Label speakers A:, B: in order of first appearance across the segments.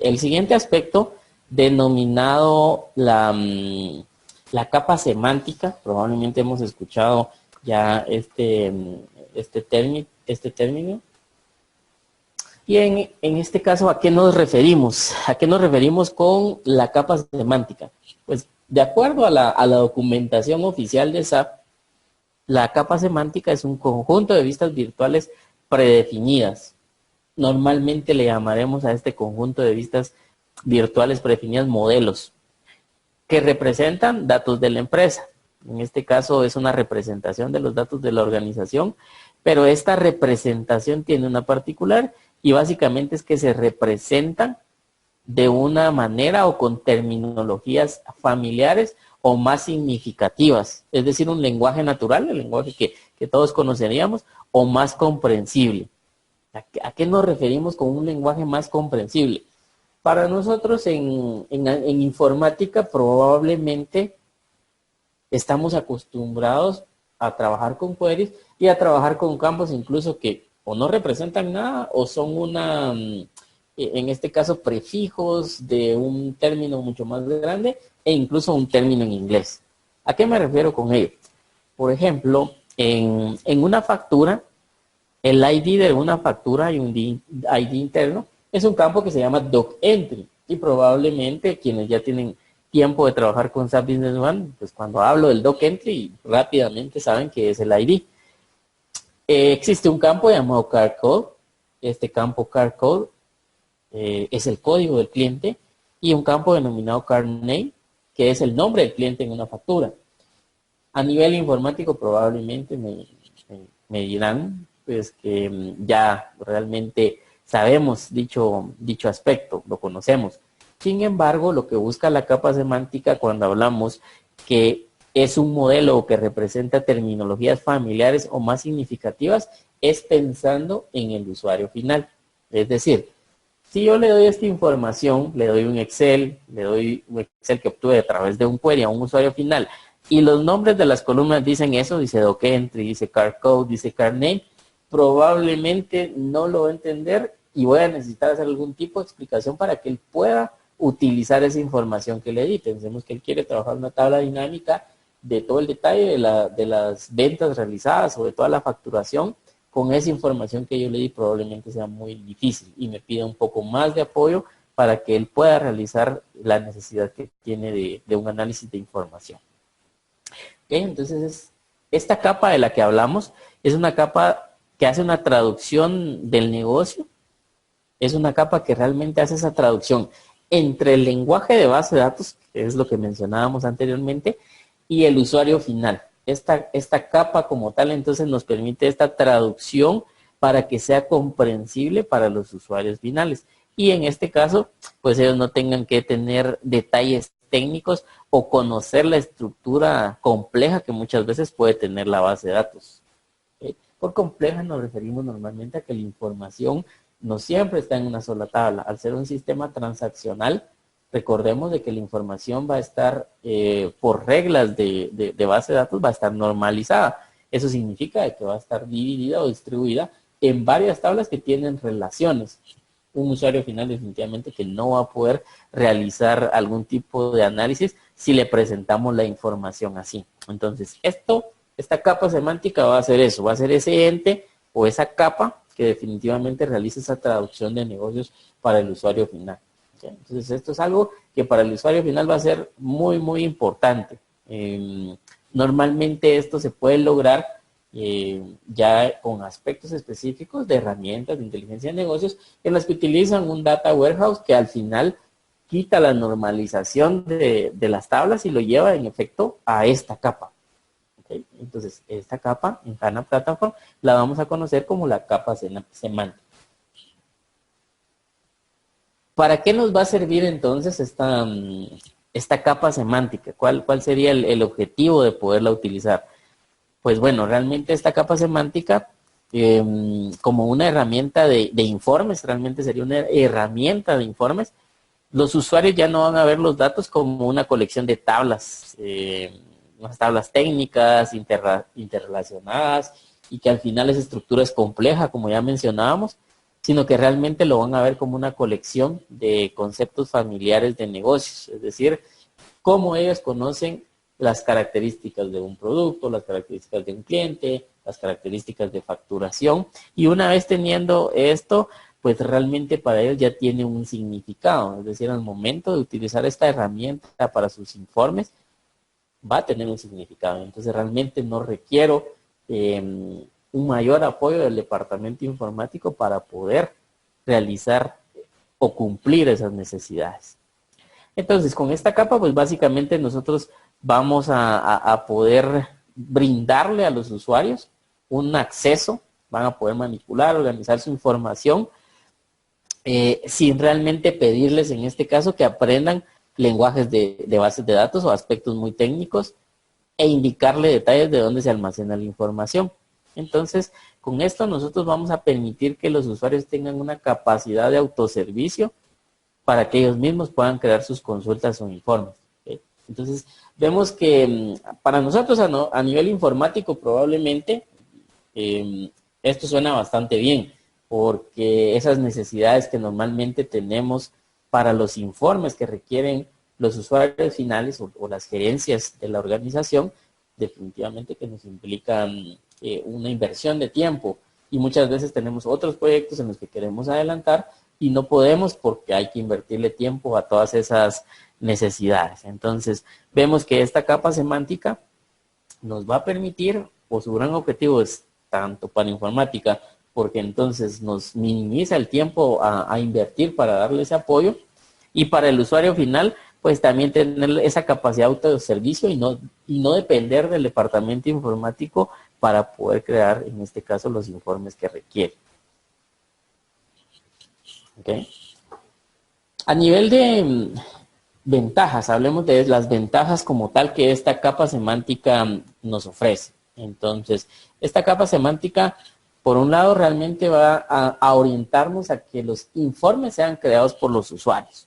A: El siguiente aspecto, denominado la capa semántica, probablemente hemos escuchado ya este término. Y en este caso, ¿a qué nos referimos? ¿A qué nos referimos con la capa semántica? Pues de acuerdo a la documentación oficial de SAP, la capa semántica es un conjunto de vistas virtuales predefinidas. Normalmente le llamaremos a este conjunto de vistas virtuales predefinidas modelos, que representan datos de la empresa. En este caso es una representación de los datos de la organización, pero esta representación tiene una particular y básicamente es que se representan de una manera o con terminologías familiares o más significativas, es decir, un lenguaje natural, el lenguaje que todos conoceríamos, o más comprensible. ¿A qué nos referimos con un lenguaje más comprensible? Para nosotros en informática probablemente estamos acostumbrados a trabajar con queries y a trabajar con campos incluso que o no representan nada o son en este caso, prefijos de un término mucho más grande e incluso un término en inglés. ¿A qué me refiero con ello? Por ejemplo, en una factura, el ID de una factura y un ID interno es un campo que se llama docentry y probablemente quienes ya tienen tiempo de trabajar con SAP Business One, pues cuando hablo del docentry rápidamente saben que es el ID. Existe un campo llamado card code. Este campo card code es el código del cliente y un campo denominado card name, que es el nombre del cliente en una factura. A nivel informático probablemente me dirán pues que ya realmente sabemos dicho aspecto, lo conocemos. Sin embargo, lo que busca la capa semántica cuando hablamos que es un modelo que representa terminologías familiares o más significativas, es pensando en el usuario final. Es decir, si yo le doy esta información, le doy un Excel que obtuve a través de un query a un usuario final, y los nombres de las columnas dicen eso, dice docentry, dice card code, dice card name, probablemente no lo va a entender y voy a necesitar hacer algún tipo de explicación para que él pueda utilizar esa información que le di. Pensemos que él quiere trabajar una tabla dinámica de todo el detalle de las ventas realizadas o de toda la facturación. Con esa información que yo le di probablemente sea muy difícil y me pida un poco más de apoyo para que él pueda realizar la necesidad que tiene de un análisis de información. ¿Okay? Entonces, esta capa de la que hablamos es una capa que hace una traducción del negocio, es una capa que realmente hace esa traducción entre el lenguaje de base de datos, que es lo que mencionábamos anteriormente, y el usuario final. Esta capa como tal entonces nos permite esta traducción para que sea comprensible para los usuarios finales. Y en este caso, pues ellos no tengan que tener detalles técnicos o conocer la estructura compleja que muchas veces puede tener la base de datos. Por compleja nos referimos normalmente a que la información no siempre está en una sola tabla. Al ser un sistema transaccional, recordemos de que la información va a estar, por reglas de base de datos, va a estar normalizada. Eso significa que va a estar dividida o distribuida en varias tablas que tienen relaciones. Un usuario final definitivamente que no va a poder realizar algún tipo de análisis si le presentamos la información así. Entonces, esta capa semántica va a ser eso, va a ser ese ente o esa capa que definitivamente realiza esa traducción de negocios para el usuario final. Entonces, esto es algo que para el usuario final va a ser muy, muy importante. Normalmente esto se puede lograr ya con aspectos específicos de herramientas de inteligencia de negocios en las que utilizan un data warehouse que al final quita la normalización de las tablas y lo lleva en efecto a esta capa. ¿Okay? Entonces, esta capa en HANA Platform la vamos a conocer como la capa semántica. ¿Para qué nos va a servir entonces esta capa semántica? ¿Cuál sería el objetivo de poderla utilizar? Pues bueno, realmente esta capa semántica como una herramienta de informes, realmente sería una herramienta de informes. Los usuarios ya no van a ver los datos como una colección de tablas, unas tablas técnicas, interrelacionadas, y que al final esa estructura es compleja, como ya mencionábamos, sino que realmente lo van a ver como una colección de conceptos familiares de negocios, es decir, cómo ellos conocen las características de un producto, las características de un cliente, las características de facturación, y una vez teniendo esto, pues realmente para ellos ya tiene un significado, es decir, al momento de utilizar esta herramienta para sus informes, va a tener un significado. Entonces realmente no requiero un mayor apoyo del departamento informático para poder realizar o cumplir esas necesidades. Entonces, con esta capa, pues básicamente nosotros vamos a poder brindarle a los usuarios un acceso, van a poder manipular, organizar su información, sin realmente pedirles en este caso que aprendan lenguajes de bases de datos o aspectos muy técnicos e indicarle detalles de dónde se almacena la información. Entonces, con esto nosotros vamos a permitir que los usuarios tengan una capacidad de autoservicio para que ellos mismos puedan crear sus consultas o informes. ¿Okay? Entonces, vemos que para nosotros a nivel informático probablemente esto suena bastante bien, porque esas necesidades que normalmente tenemos para los informes que requieren los usuarios finales o las gerencias de la organización, definitivamente que nos implican una inversión de tiempo y muchas veces tenemos otros proyectos en los que queremos adelantar y no podemos porque hay que invertirle tiempo a todas esas necesidades. Entonces, vemos que esta capa semántica nos va a permitir, o su gran objetivo es tanto para informática, porque entonces nos minimiza el tiempo a invertir para darle ese apoyo, y para el usuario final, pues también tener esa capacidad de autoservicio y no depender del departamento informático para poder crear, en este caso, los informes que requiere. ¿Okay? A nivel de ventajas, hablemos de las ventajas como tal que esta capa semántica nos ofrece. Entonces, esta capa semántica, por un lado, realmente va a orientarnos a que los informes sean creados por los usuarios.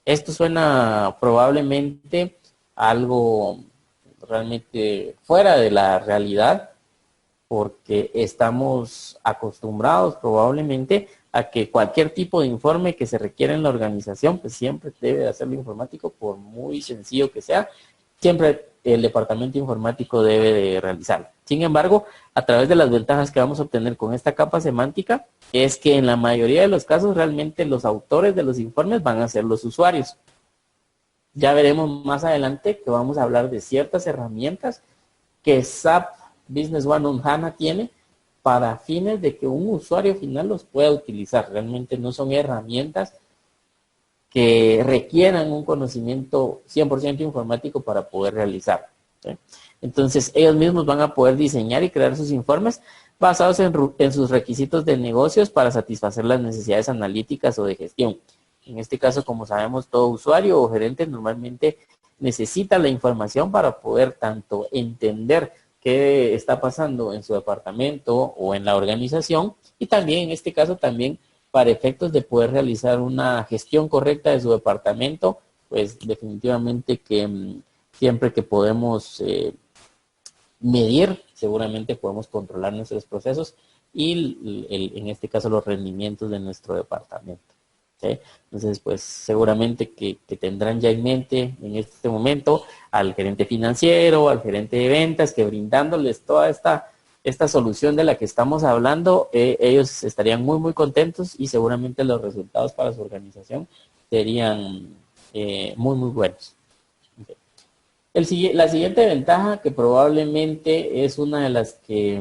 A: Esto suena probablemente algo realmente fuera de la realidad, porque estamos acostumbrados probablemente a que cualquier tipo de informe que se requiera en la organización, pues siempre debe de hacerlo informático, por muy sencillo que sea, siempre el departamento informático debe de realizarlo. Sin embargo, a través de las ventajas que vamos a obtener con esta capa semántica, es que en la mayoría de los casos realmente los autores de los informes van a ser los usuarios. Ya veremos más adelante que vamos a hablar de ciertas herramientas que SAP Business One on HANA tiene para fines de que un usuario final los pueda utilizar. Realmente no son herramientas que requieran un conocimiento 100% informático para poder realizar. ¿Sí? Entonces, ellos mismos van a poder diseñar y crear sus informes basados en sus requisitos de negocios para satisfacer las necesidades analíticas o de gestión. En este caso, como sabemos, todo usuario o gerente normalmente necesita la información para poder tanto entender qué está pasando en su departamento o en la organización, y también en este caso también para efectos de poder realizar una gestión correcta de su departamento, pues definitivamente que siempre que podemos medir, seguramente podemos controlar nuestros procesos y en este caso los rendimientos de nuestro departamento. ¿Sí? Entonces, pues seguramente que tendrán ya en mente en este momento al gerente financiero, al gerente de ventas, que brindándoles toda esta solución de la que estamos hablando, ellos estarían muy, muy contentos y seguramente los resultados para su organización serían muy, muy buenos. Okay. La siguiente ventaja, que probablemente es una de las que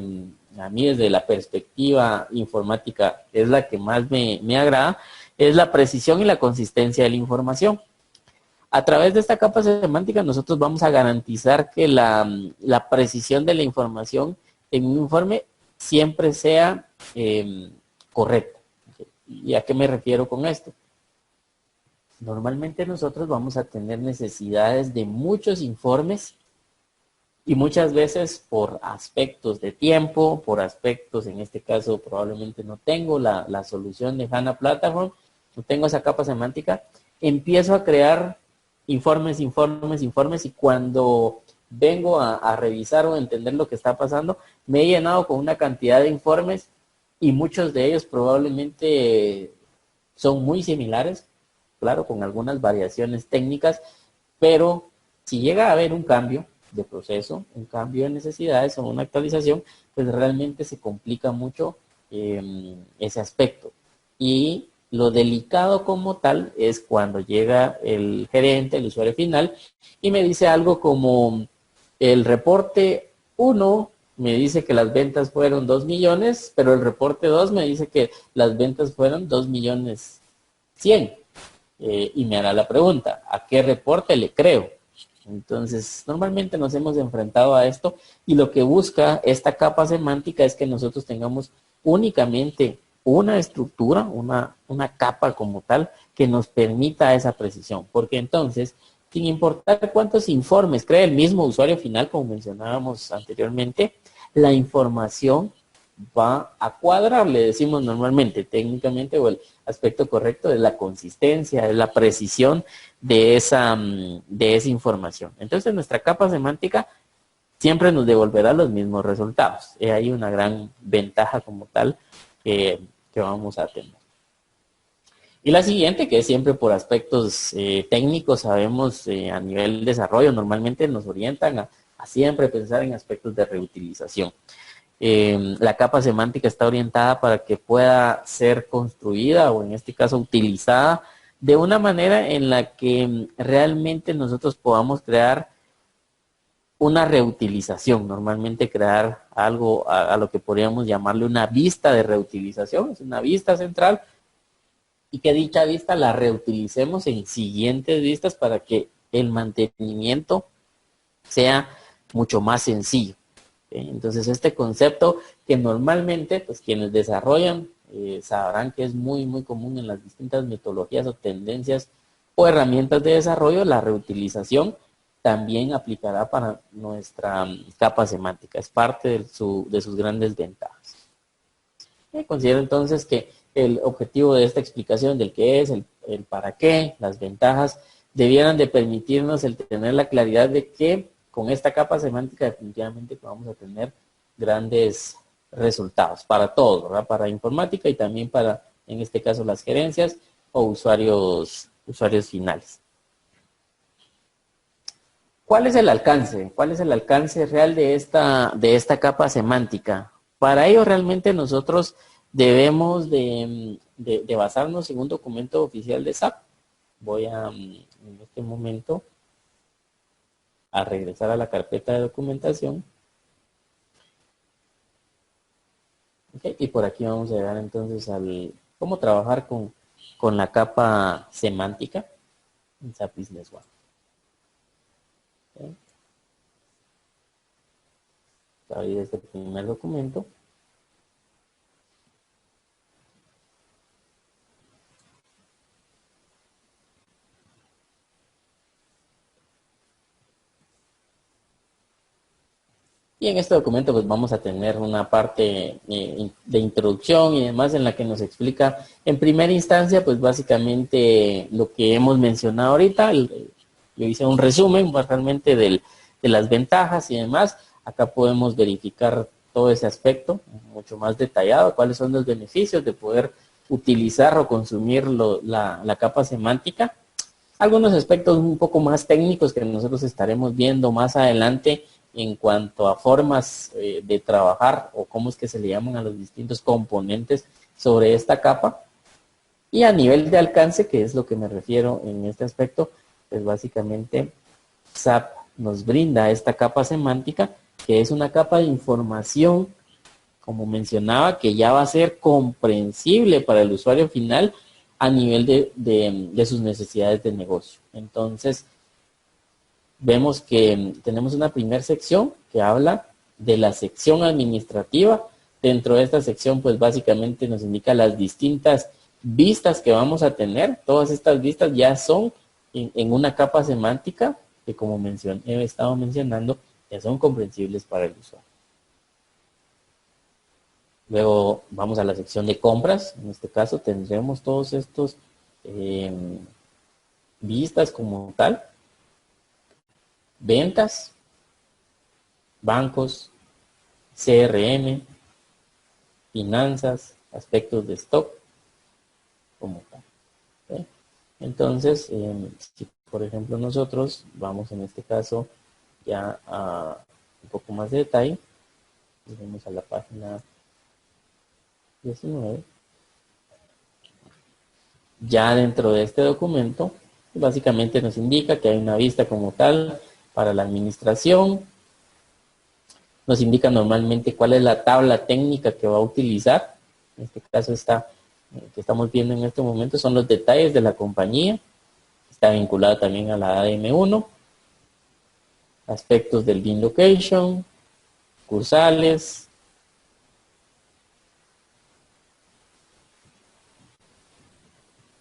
A: a mí desde la perspectiva informática es la que más me agrada, es la precisión y la consistencia de la información. A través de esta capa semántica nosotros vamos a garantizar que la precisión de la información en un informe siempre sea correcta. ¿Y a qué me refiero con esto? Normalmente nosotros vamos a tener necesidades de muchos informes y muchas veces por aspectos de tiempo, por aspectos, en este caso probablemente no tengo la solución de HANA Platform, no tengo esa capa semántica, empiezo a crear informes y cuando vengo a revisar o entender lo que está pasando, me he llenado con una cantidad de informes y muchos de ellos probablemente son muy similares, claro, con algunas variaciones técnicas, pero si llega a haber un cambio de proceso, un cambio de necesidades o una actualización, pues realmente se complica mucho ese aspecto. Y lo delicado como tal es cuando llega el gerente, el usuario final, y me dice algo como el reporte 1 me dice que las ventas fueron 2 millones, pero el reporte 2 me dice que las ventas fueron 2 millones 100. Y me hará la pregunta, ¿a qué reporte le creo? Entonces, normalmente nos hemos enfrentado a esto y lo que busca esta capa semántica es que nosotros tengamos únicamente una estructura, una capa como tal, que nos permita esa precisión. Porque entonces, sin importar cuántos informes cree el mismo usuario final, como mencionábamos anteriormente, la información va a cuadrar, le decimos normalmente, técnicamente, o el aspecto correcto es la consistencia, es la precisión de esa información. Entonces, nuestra capa semántica siempre nos devolverá los mismos resultados. Hay una gran ventaja como tal que vamos a tener. Y la siguiente, que es siempre por aspectos técnicos, sabemos a nivel desarrollo, normalmente nos orientan a siempre pensar en aspectos de reutilización. La capa semántica está orientada para que pueda ser construida o en este caso utilizada de una manera en la que realmente nosotros podamos crear una reutilización, normalmente crear algo a lo que podríamos llamarle una vista de reutilización, es una vista central y que dicha vista la reutilicemos en siguientes vistas para que el mantenimiento sea mucho más sencillo. Entonces este concepto que normalmente pues quienes desarrollan sabrán que es muy muy común en las distintas metodologías o tendencias o herramientas de desarrollo, la reutilización también aplicará para nuestra capa semántica, es parte de sus grandes ventajas. Considero entonces que el objetivo de esta explicación del qué es, el para qué, las ventajas, debieran de permitirnos el tener la claridad de que con esta capa semántica definitivamente vamos a tener grandes resultados para todos, ¿verdad? Para informática y también para, en este caso, las gerencias o usuarios finales. ¿Cuál es el alcance? ¿Cuál es el alcance real de esta capa semántica? Para ello realmente nosotros debemos de basarnos en un documento oficial de SAP. Voy en este momento a regresar a la carpeta de documentación. Okay, y por aquí vamos a llegar entonces al cómo trabajar con la capa semántica en SAP Business One. Okay. Abrir este primer documento. Y en este documento pues vamos a tener una parte de introducción y demás en la que nos explica en primera instancia pues básicamente lo que hemos mencionado ahorita. Yo hice un resumen realmente de las ventajas y demás. Acá podemos verificar todo ese aspecto mucho más detallado, cuáles son los beneficios de poder utilizar o consumir la capa semántica. Algunos aspectos un poco más técnicos que nosotros estaremos viendo más adelante en cuanto a formas de trabajar o cómo es que se le llaman a los distintos componentes sobre esta capa. Y a nivel de alcance, que es lo que me refiero en este aspecto, pues básicamente SAP nos brinda esta capa semántica, que es una capa de información, como mencionaba, que ya va a ser comprensible para el usuario final a nivel de sus necesidades de negocio. Entonces, vemos que tenemos una primera sección que habla de la sección administrativa. Dentro de esta sección, pues básicamente nos indica las distintas vistas que vamos a tener. Todas estas vistas ya son en una capa semántica que, como he estado mencionando, ya son comprensibles para el usuario. Luego vamos a la sección de compras. En este caso tendremos todos estos vistas como tal. Ventas, bancos, CRM, finanzas, aspectos de stock, como tal. ¿Ok? Entonces, si por ejemplo nosotros vamos en este caso ya a un poco más de detalle, vamos a la página 19, ya dentro de este documento, básicamente nos indica que hay una vista como tal para la administración, nos indica normalmente cuál es la tabla técnica que va a utilizar, en este caso está, que estamos viendo en este momento son los detalles de la compañía, está vinculada también a la ADM1, aspectos del bin location, cursales.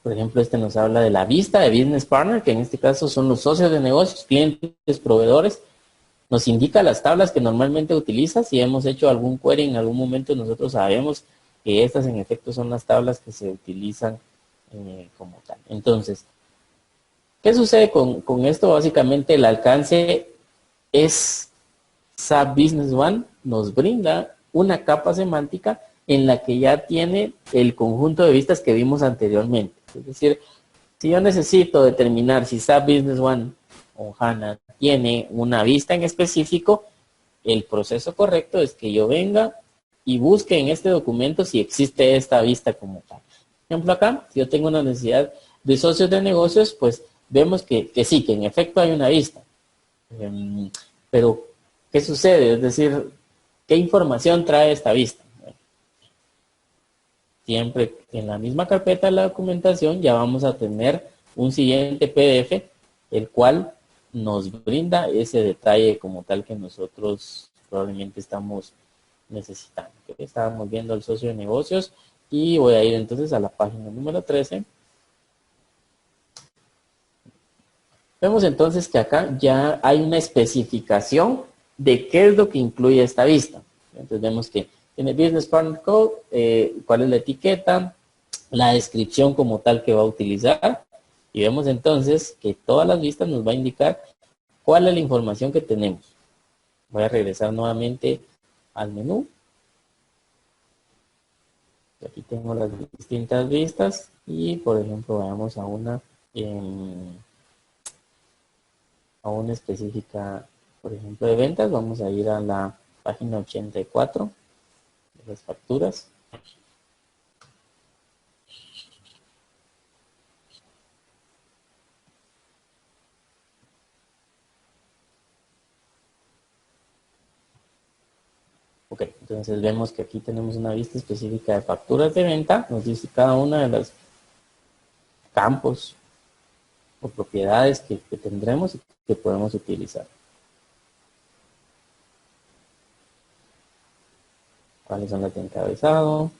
A: Por ejemplo, este nos habla de la vista de Business Partner, que en este caso son los socios de negocios, clientes, proveedores. Nos indica las tablas que normalmente utiliza. Si hemos hecho algún query en algún momento, nosotros sabemos que estas en efecto son las tablas que se utilizan como tal. Entonces, ¿qué sucede con esto? Básicamente el alcance es SAP Business One nos brinda una capa semántica en la que ya tiene el conjunto de vistas que vimos anteriormente. Es decir, si yo necesito determinar si SAP Business One o HANA tiene una vista en específico, el proceso correcto es que yo venga y busque en este documento si existe esta vista como tal. Por ejemplo, acá, si yo tengo una necesidad de socios de negocios, pues vemos que sí, que en efecto hay una vista. Pero, ¿qué sucede? Es decir, ¿qué información trae esta vista? Siempre en la misma carpeta de la documentación ya vamos a tener un siguiente PDF, el cual nos brinda ese detalle como tal que nosotros probablemente estamos necesitando. Estábamos viendo el socio de negocios y voy a ir entonces a la página número 13. Vemos entonces que acá ya hay una especificación de qué es lo que incluye esta vista. Entonces vemos que tiene Business Partner Code, cuál es la etiqueta, la descripción como tal que va a utilizar. Y vemos entonces que todas las vistas nos va a indicar cuál es la información que tenemos. Voy a regresar nuevamente al menú. Aquí tengo las distintas vistas y por ejemplo vayamos a una específica, por ejemplo, de ventas. Vamos a ir a la página 84 de las facturas. Ok, entonces vemos que aquí tenemos una vista específica de facturas de venta. Nos dice cada una de los campos o propiedades que tendremos y que podemos utilizar. ¿Cuáles son las de encabezado?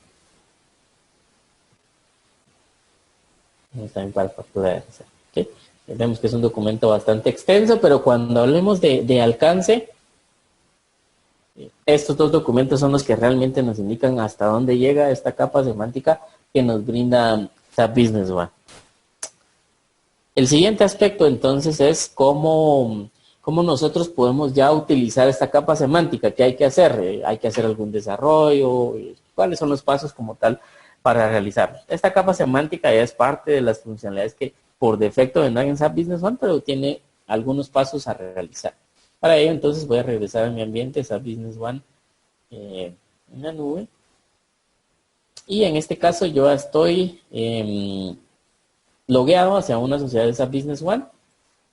A: También para factura de reserva. ¿Okay? Vemos que es un documento bastante extenso, pero cuando hablemos de alcance, estos dos documentos son los que realmente nos indican hasta dónde llega esta capa semántica que nos brinda SAP Business One. El siguiente aspecto entonces es cómo nosotros podemos ya utilizar esta capa semántica. ¿Qué hay que hacer? ¿Hay que hacer algún desarrollo? ¿Cuáles son los pasos como tal para realizarlo? Esta capa semántica ya es parte de las funcionalidades que por defecto vendrán en SAP Business One, pero tiene algunos pasos a realizar. Para ello entonces voy a regresar a mi ambiente SAP Business One en la nube. Y en este caso yo estoy logueado hacia una sociedad de SAP Business One.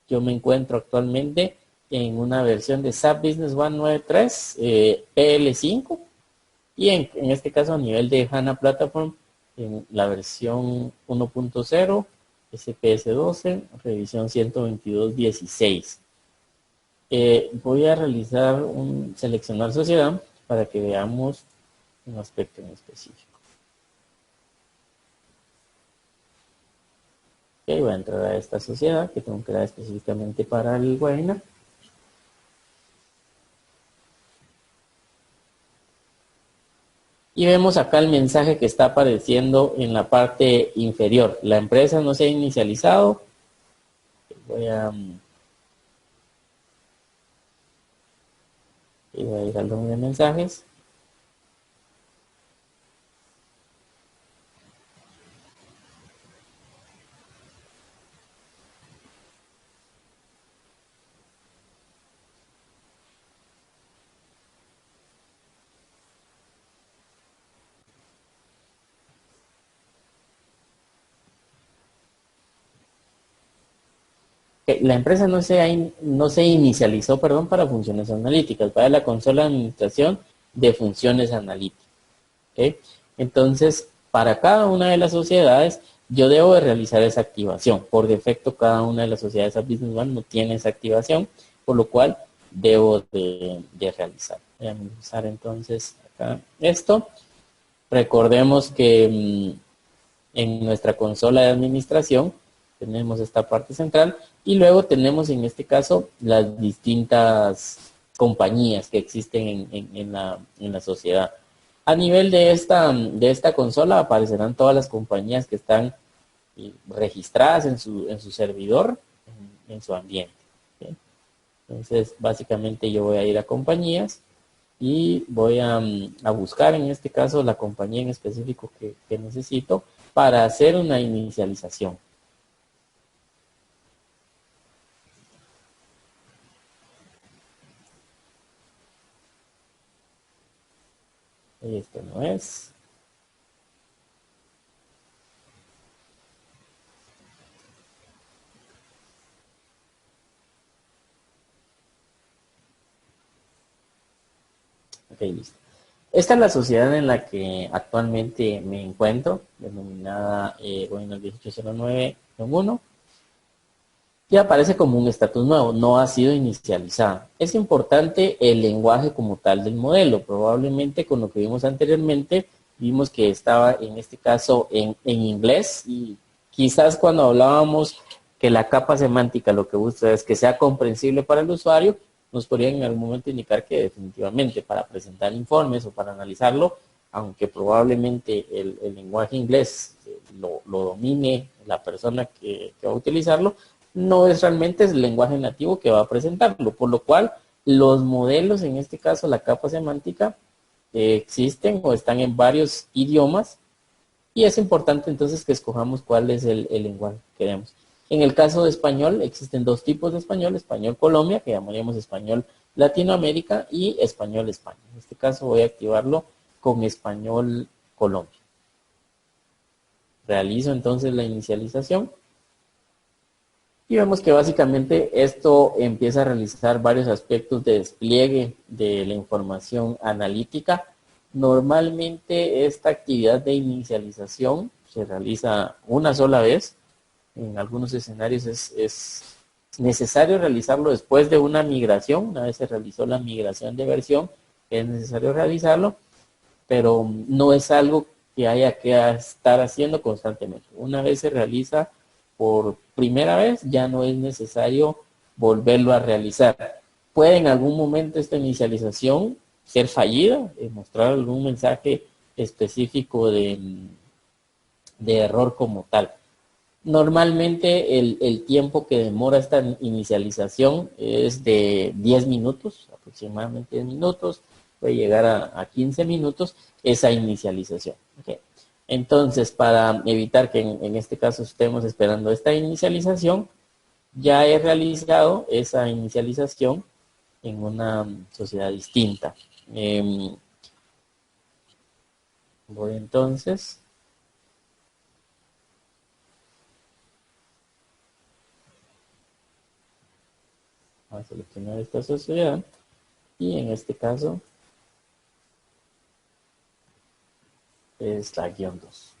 A: Yo me encuentro actualmente en una versión de SAP Business One 9.3 PL5 y en este caso a nivel de HANA Platform en la versión 1.0 SPS12 revisión 122.16. Voy a realizar seleccionar sociedad para que veamos un aspecto en específico. Okay, voy a entrar a esta sociedad que tengo creada específicamente para el webinar. Y vemos acá el mensaje que está apareciendo en la parte inferior. La empresa no se ha inicializado. Voy a ir al nombre de mensajes. que la empresa no se inicializó, perdón, para funciones analíticas, para la consola de administración de funciones analíticas. ¿Ok? Entonces, para cada una de las sociedades, yo debo de realizar esa activación. Por defecto, cada una de las sociedades a Business One no tiene esa activación, por lo cual debo de realizar. Voy a minimizar entonces acá esto. Recordemos que en nuestra consola de administración tenemos esta parte central y luego tenemos en este caso las distintas compañías que existen en la sociedad. A nivel de esta consola aparecerán todas las compañías que están registradas en su servidor, en su ambiente. ¿Sí? Entonces, básicamente yo voy a ir a compañías y voy a buscar en este caso la compañía en específico que necesito para hacer una inicialización. Esto no es. Ok, listo. Esta es la sociedad en la que actualmente me encuentro, denominada bueno, 1809-1, y aparece como un estatus nuevo, no ha sido inicializada. Es importante el lenguaje como tal del modelo. Probablemente con lo que vimos anteriormente, vimos que estaba en este caso en inglés y quizás cuando hablábamos que la capa semántica lo que busca es que sea comprensible para el usuario, nos podrían en algún momento indicar que definitivamente para presentar informes o para analizarlo, aunque probablemente el lenguaje inglés lo domine la persona que va a utilizarlo, no es realmente el lenguaje nativo que va a presentarlo, por lo cual los modelos, en este caso la capa semántica, existen o están en varios idiomas y es importante entonces que escojamos cuál es el lenguaje que queremos. En el caso de español, existen dos tipos de español: español Colombia, que llamaríamos español Latinoamérica, y español España. En este caso voy a activarlo con español Colombia. Realizo entonces la inicialización y vemos que básicamente esto empieza a realizar varios aspectos de despliegue de la información analítica. Normalmente esta actividad de inicialización se realiza una sola vez. En algunos escenarios es necesario realizarlo después de una migración. Una vez se realizó la migración de versión, es necesario realizarlo, pero no es algo que haya que estar haciendo constantemente. Una vez se realiza por primera vez, ya no es necesario volverlo a realizar. Puede en algún momento esta inicialización ser fallida, mostrar algún mensaje específico de error como tal. Normalmente el tiempo que demora esta inicialización es de 10 minutos, aproximadamente 10 minutos, puede llegar a 15 minutos esa inicialización. Okay. Entonces, para evitar que en este caso estemos esperando esta inicialización, ya he realizado esa inicialización en una sociedad distinta. Voy entonces a seleccionar esta sociedad y en este caso es la -2.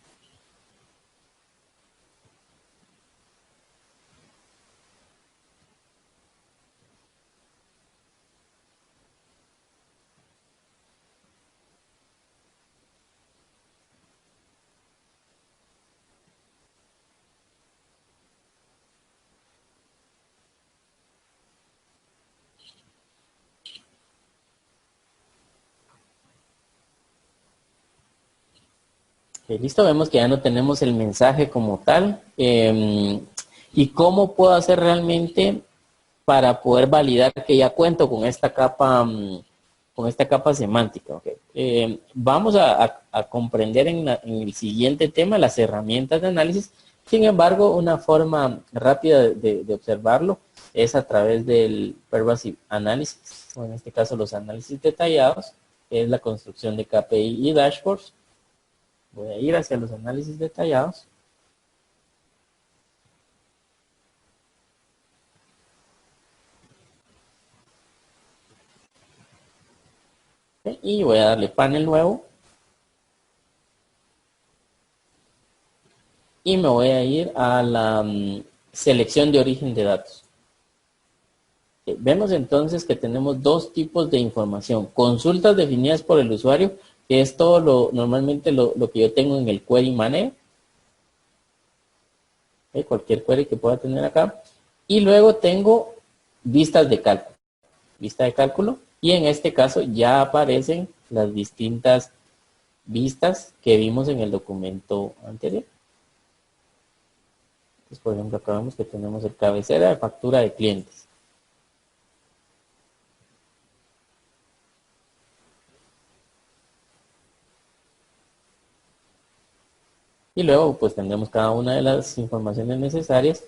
A: Listo, vemos que ya no tenemos el mensaje como tal. ¿Y cómo puedo hacer realmente para poder validar que ya cuento con esta capa semántica? Okay. Vamos a comprender en el siguiente tema las herramientas de análisis. Sin embargo, una forma rápida de observarlo es a través del Pervasive Analysis, o en este caso los análisis detallados, que es la construcción de KPI y dashboards. Voy a ir hacia los análisis detallados. Ok, y voy a darle panel nuevo. Y me voy a ir a la selección de origen de datos. Vemos entonces que tenemos dos tipos de información. Consultas definidas por el usuario, que es todo normalmente lo que yo tengo en el query manager. Cualquier query que pueda tener acá. Y luego tengo vistas de cálculo. Vista de cálculo. Y en este caso ya aparecen las distintas vistas que vimos en el documento anterior. Entonces, por ejemplo, acá vemos que tenemos el cabecera de factura de clientes. Y luego pues tendremos cada una de las informaciones necesarias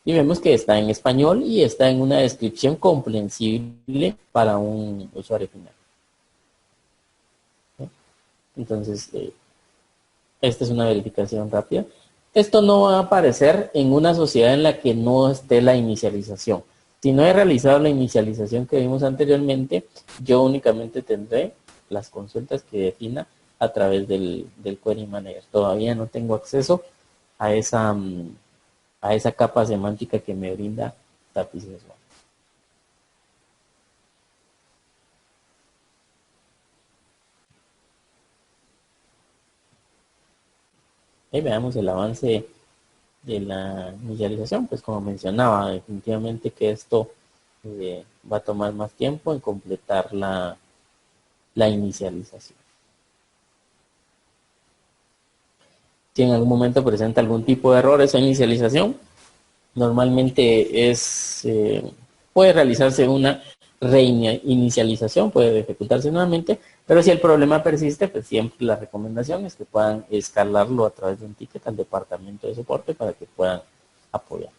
A: y vemos que está en español y está en una descripción comprensible para un usuario final. ¿Sí? Entonces, esta es una verificación rápida. Esto no va a aparecer en una sociedad en la que no esté la inicialización. Si no he realizado la inicialización que vimos anteriormente, yo únicamente tendré las consultas que defina a través del Query Manager. Todavía no tengo acceso a esa capa semántica que me brinda Tapices One. Ahí veamos el avance de la inicialización. Pues como mencionaba, definitivamente que esto va a tomar más tiempo en completar la inicialización. Si en algún momento presenta algún tipo de error esa inicialización, normalmente puede realizarse una reinicialización, puede ejecutarse nuevamente, pero si el problema persiste, pues siempre la recomendación es que puedan escalarlo a través de un ticket al departamento de soporte para que puedan apoyar.